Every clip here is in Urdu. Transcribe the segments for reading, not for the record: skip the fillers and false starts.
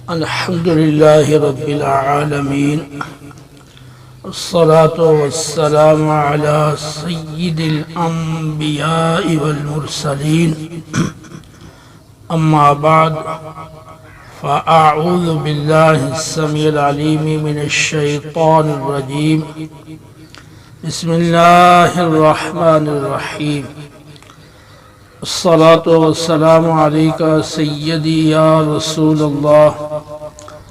الحمد لله رب العالمين، الصلاة والسلام على سيد الأنبياء والمرسلين. أما بعد، فأعوذ بالله السميع العليم من الشيطان الرجيم. بسم الله الرحمن الرحيم. الصلاة والسلام عليك سيدي يا رسول الله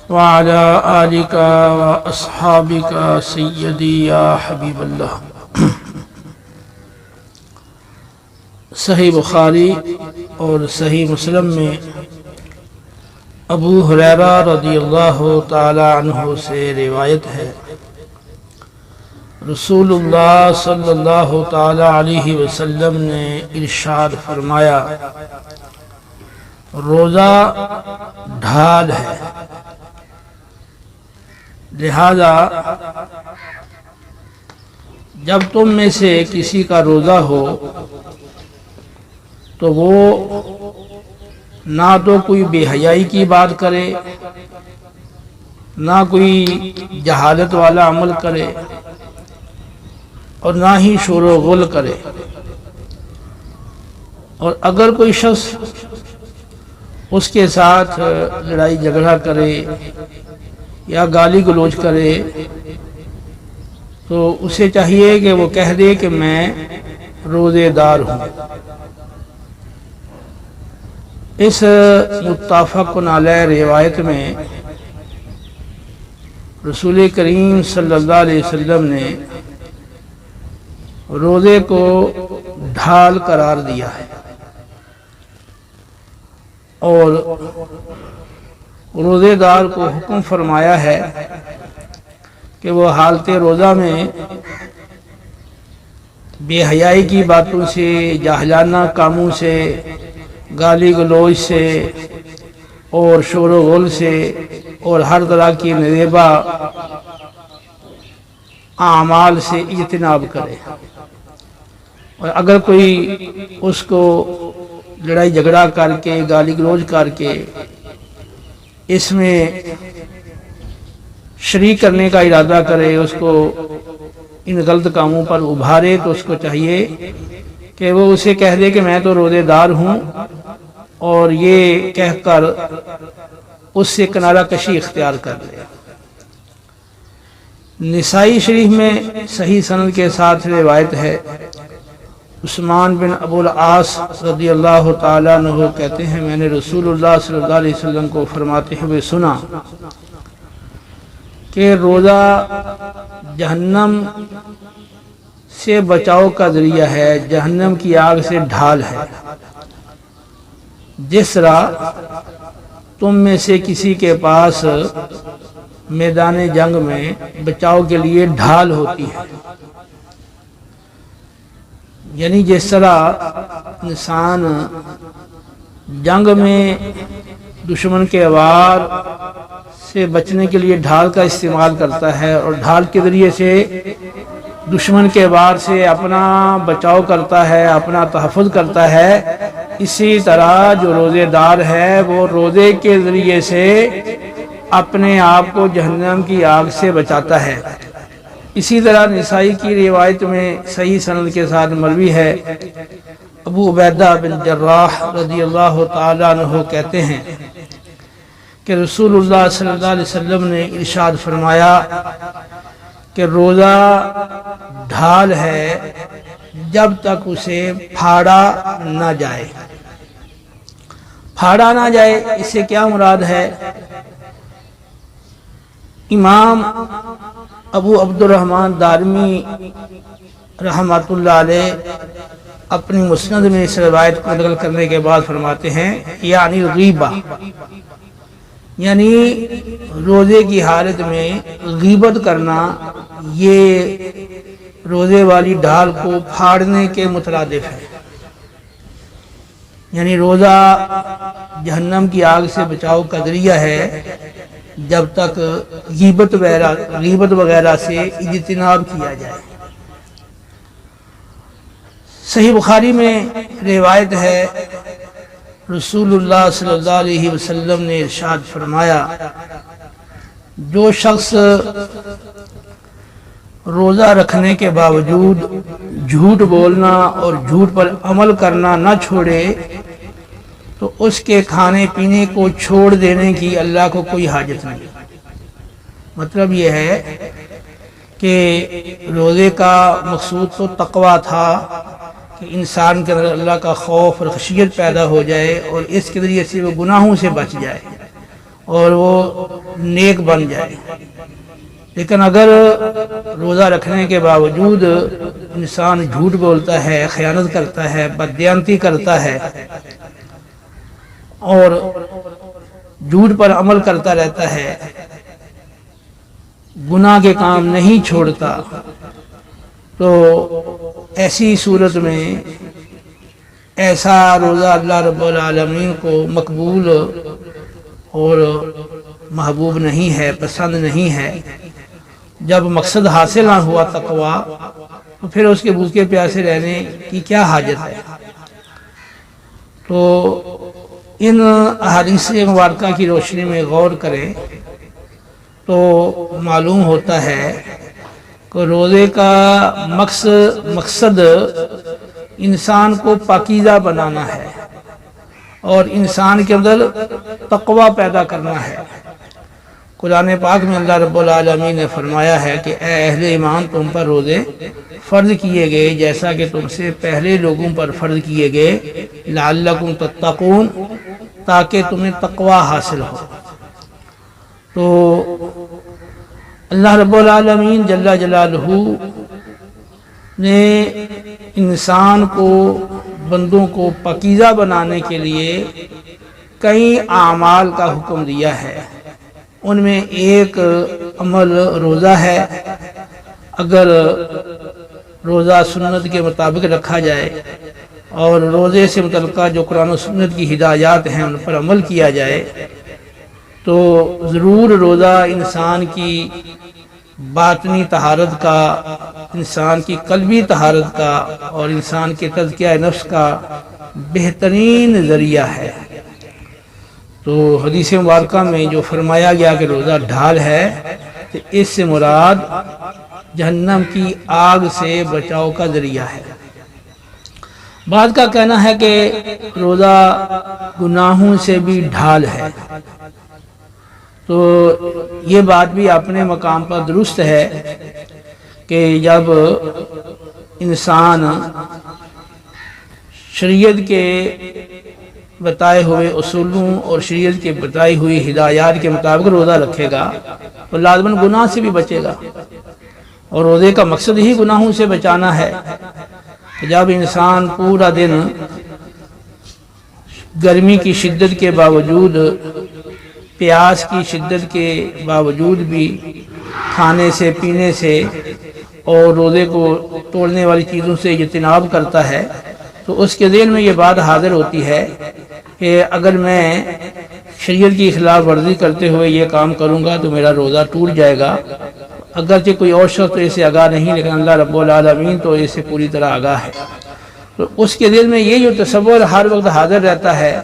وعلى آلك وأصحابك سيدي يا حبيب الله. صحیح بخاری اور صحیح مسلم میں ابو ہریرہ رضی اللہ تعالی عنہ سے روایت ہے، رسول اللہ صلی اللہ تعالی علیہ وسلم نے ارشاد فرمایا، روزہ ڈھال ہے، لہذا جب تم میں سے کسی کا روزہ ہو تو وہ نہ تو کوئی بے حیائی کی بات کرے، نہ کوئی جہالت والا عمل کرے، اور نہ ہی شور و غل کرے. اور اگر کوئی شخص اس کے ساتھ لڑائی جھگڑا کرے یا گالی گلوچ کرے تو اسے چاہیے کہ وہ کہہ دے کہ میں روزے دار ہوں. اس متفق علیہ روایت میں رسول کریم صلی اللہ علیہ وسلم نے روزے کو ڈھال قرار دیا ہے، اور روزے دار کو حکم فرمایا ہے کہ وہ حالت روزہ میں بے حیائی کی باتوں سے، جاہلانہ کاموں سے، گالی گلوچ سے اور شور و غل سے اور ہر طرح کی نریبہ اعمال سے اجتناب کرے. اور اگر کوئی اس کو لڑائی جھگڑا کر کے، گالی گلوچ کر کے اس میں شریک کرنے کا ارادہ کرے، اس کو ان غلط کاموں پر ابھارے، تو اس کو چاہیے کہ وہ اسے کہہ دے کہ میں تو روزے دار ہوں، اور یہ کہہ کر اس سے کنارہ کشی اختیار کر لے. نسائی شریف میں صحیح سند کے ساتھ روایت ہے، عثمان بن ابو العاص رضی اللہ تعالیٰ عنہ کہتے ہیں، میں نے رسول اللہ صلی اللہ علیہ وسلم کو فرماتے ہوئے سنا کہ روزہ جہنم سے بچاؤ کا ذریعہ ہے، جہنم کی آگ سے ڈھال ہے. جس طرح تم میں سے کسی کے پاس میدان جنگ میں بچاؤ کے لیے ڈھال ہوتی ہے، یعنی جس طرح انسان جنگ میں دشمن کے وار سے بچنے کے لیے ڈھال کا استعمال کرتا ہے اور ڈھال کے ذریعے سے دشمن کے وار سے اپنا بچاؤ کرتا ہے، اپنا تحفظ کرتا ہے، اسی طرح جو روزے دار ہے وہ روزے کے ذریعے سے اپنے آپ کو جہنم کی آگ سے بچاتا ہے. اسی طرح نسائی کی روایت میں صحیح سند کے ساتھ مروی ہے، ابو عبیدہ بن جراح رضی اللہ تعالیٰ عنہ کہتے ہیں کہ رسول اللہ صلی اللہ علیہ وسلم نے ارشاد فرمایا کہ روزہ ڈھال ہے جب تک اسے پھاڑا نہ جائے. پھاڑا نہ جائے، اس سے کیا مراد ہے؟ امام ابو عبد الرحمن دارمی رحمۃ اللہ علیہ اپنی مسند میں اس روایت کو نقل کرنے کے بعد فرماتے ہیں، یعنی غیبہ، یعنی روزے کی حالت میں غیبت کرنا، یہ روزے والی ڈھال کو پھاڑنے کے مترادف ہے. یعنی روزہ جہنم کی آگ سے بچاؤ کا ذریعہ ہے جب تک غیبت وغیرہ سے اجتناب کیا جائے. صحیح بخاری میں روایت ہے رسول اللہ صلی اللہ علیہ وسلم نے ارشاد فرمایا، جو شخص روزہ رکھنے کے باوجود جھوٹ بولنا اور جھوٹ پر عمل کرنا نہ چھوڑے تو اس کے کھانے پینے کو چھوڑ دینے کی اللہ کو کوئی حاجت نہیں۔ مطلب یہ ہے کہ روزے کا مقصود تو تقویٰ تھا کہ انسان کے اندر اللہ کا خوف اور خشیت پیدا ہو جائے اور اس کے ذریعے سے وہ گناہوں سے بچ جائے اور وہ نیک بن جائے۔ لیکن اگر روزہ رکھنے کے باوجود انسان جھوٹ بولتا ہے، خیانت کرتا ہے، بددیانتی کرتا ہے اور جھوٹ پر عمل کرتا رہتا ہے، گناہ کے کام نہیں چھوڑتا، تو ایسی صورت میں ایسا روزہ اللہ رب العالمین کو مقبول اور محبوب نہیں ہے، پسند نہیں ہے۔ جب مقصد حاصل نہ ہوا تقویٰ، تو پھر اس کے بھوکے پیاسے رہنے کی کیا حاجت ہے؟ تو ان احادیث مبارکہ کی روشنی میں غور کریں تو معلوم ہوتا ہے کہ روزے کا مقصد انسان کو پاکیزہ بنانا ہے اور انسان کے اندر تقویٰ پیدا کرنا ہے۔ قرآن پاک میں اللہ رب العالمین نے فرمایا ہے کہ اے اہل ایمان، تم پر روزے فرض کیے گئے جیسا کہ تم سے پہلے لوگوں پر فرض کیے گئے، لعلکم تتقون، تاکہ تمہیں تقویٰ حاصل ہو۔ تو اللہ رب العالمین جل جلالہ نے انسان کو، بندوں کو پاکیزہ بنانے کے لیے کئی اعمال کا حکم دیا ہے۔ ان میں ایک عمل روزہ ہے۔ اگر روزہ سنت کے مطابق رکھا جائے اور روزے سے متعلقہ جو قرآن و سنت کی ہدایات ہیں ان پر عمل کیا جائے تو ضرور روزہ انسان کی باطنی طہارت کا، انسان کی قلبی طہارت کا اور انسان کے تزکیہ نفس کا بہترین ذریعہ ہے۔ تو حدیث مبارکہ میں جو فرمایا گیا کہ روزہ ڈھال ہے، تو اس سے مراد جہنم کی آگ سے بچاؤ کا ذریعہ ہے۔ بعض کا کہنا ہے کہ روزہ گناہوں سے بھی ڈھال ہے، تو یہ بات بھی اپنے مقام پر درست ہے کہ جب انسان شریعت کے بتائے ہوئے اصولوں اور شریعت کے بتائی ہوئی ہدایات کے مطابق روزہ رکھے گا تو لازماً گناہ سے بھی بچے گا، اور روزے کا مقصد ہی گناہوں سے بچانا ہے۔ جب انسان پورا دن گرمی کی شدت کے باوجود، پیاس کی شدت کے باوجود بھی کھانے سے، پینے سے اور روزے کو توڑنے والی چیزوں سے اجتناب کرتا ہے، تو اس کے ذہن میں یہ بات حاضر ہوتی ہے کہ اگر میں شریعت کی خلاف ورزی کرتے ہوئے یہ کام کروں گا تو میرا روزہ ٹوٹ جائے گا۔ اگرچہ کوئی اور شخص تو اسے آگاہ نہیں، لیکن اللہ رب العالمین تو اسے پوری طرح آگاہ ہے۔ تو اس کے دل میں یہ جو تصور ہر وقت حاضر رہتا ہے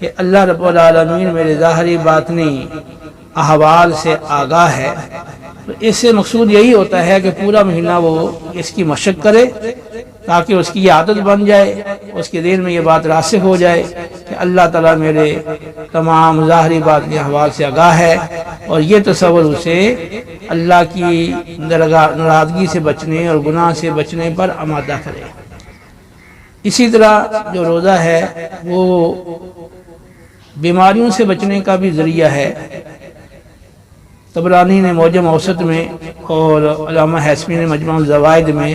کہ اللہ رب العالمین میرے ظاہری باطنی احوال سے آگاہ ہے، تو اس سے مقصود یہی ہوتا ہے کہ پورا مہینہ وہ اس کی مشق کرے تاکہ اس کی یہ عادت بن جائے، اس کے دل میں یہ بات راسخ ہو جائے کہ اللہ تعالیٰ میرے تمام ظاہری باطنی احوال سے آگاہ ہے، اور یہ تصور اسے اللہ کی ناراضگی سے بچنے اور گناہ سے بچنے پر آمادہ کرے۔ اسی طرح جو روزہ ہے وہ بیماریوں سے بچنے کا بھی ذریعہ ہے۔ طبرانی نے معجم اوسط میں اور علامہ حیثمی نے مجمع الزوائد میں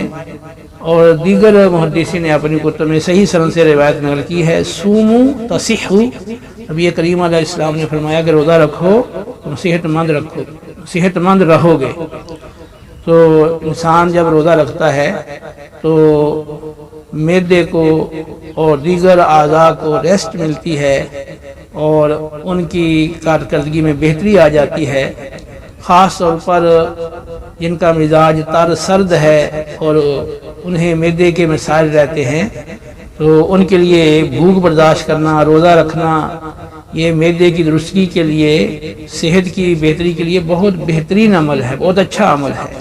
اور دیگر محدثین نے اپنی کتب میں صحیح سند سے روایت نقل کی ہے، سومو تصحو، نبی کریم علیہ السلام نے فرمایا کہ روزہ رکھو تم صحت مند رہو گے۔ تو انسان جب روزہ رکھتا ہے تو معدے کو اور دیگر اعضاء کو ریسٹ ملتی ہے اور ان کی کارکردگی میں بہتری آ جاتی ہے، خاص طور پر جن کا مزاج تر سرد ہے اور انہیں معدے کے مسائل رہتے ہیں، تو ان کے لیے بھوک برداشت کرنا، روزہ رکھنا، یہ معدے کی درستگی کے لیے، صحت کی بہتری کے لیے بہت بہترین عمل ہے، بہت اچھا عمل ہے۔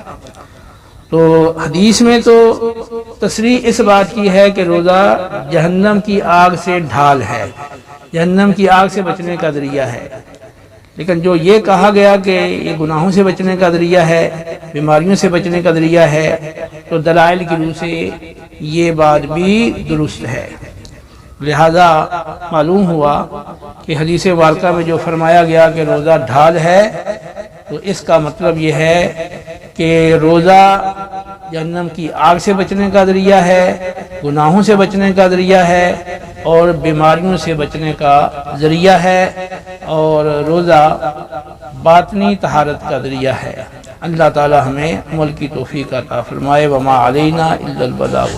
تو حدیث میں تو تصریح اس بات کی ہے کہ روزہ جہنم کی آگ سے ڈھال ہے، جہنم کی آگ سے بچنے کا ذریعہ ہے، لیکن جو یہ کہا گیا کہ یہ گناہوں سے بچنے کا ذریعہ ہے، بیماریوں سے بچنے کا ذریعہ ہے، تو دلائل کی روح سے یہ بات بھی درست ہے۔ لہذا معلوم ہوا کہ حدیث مبارکہ میں جو فرمایا گیا کہ روزہ ڈھال ہے، تو اس کا مطلب یہ ہے کہ روزہ جہنم کی آگ سے بچنے کا ذریعہ ہے، گناہوں سے بچنے کا ذریعہ ہے، اور بیماریوں سے بچنے کا ذریعہ ہے، اور روزہ باطنی طہارت کا ذریعہ ہے۔ اللہ تعالی ہمیں عمل کی توفیق عطا فرمائے۔ وما علینا الا البلاغ۔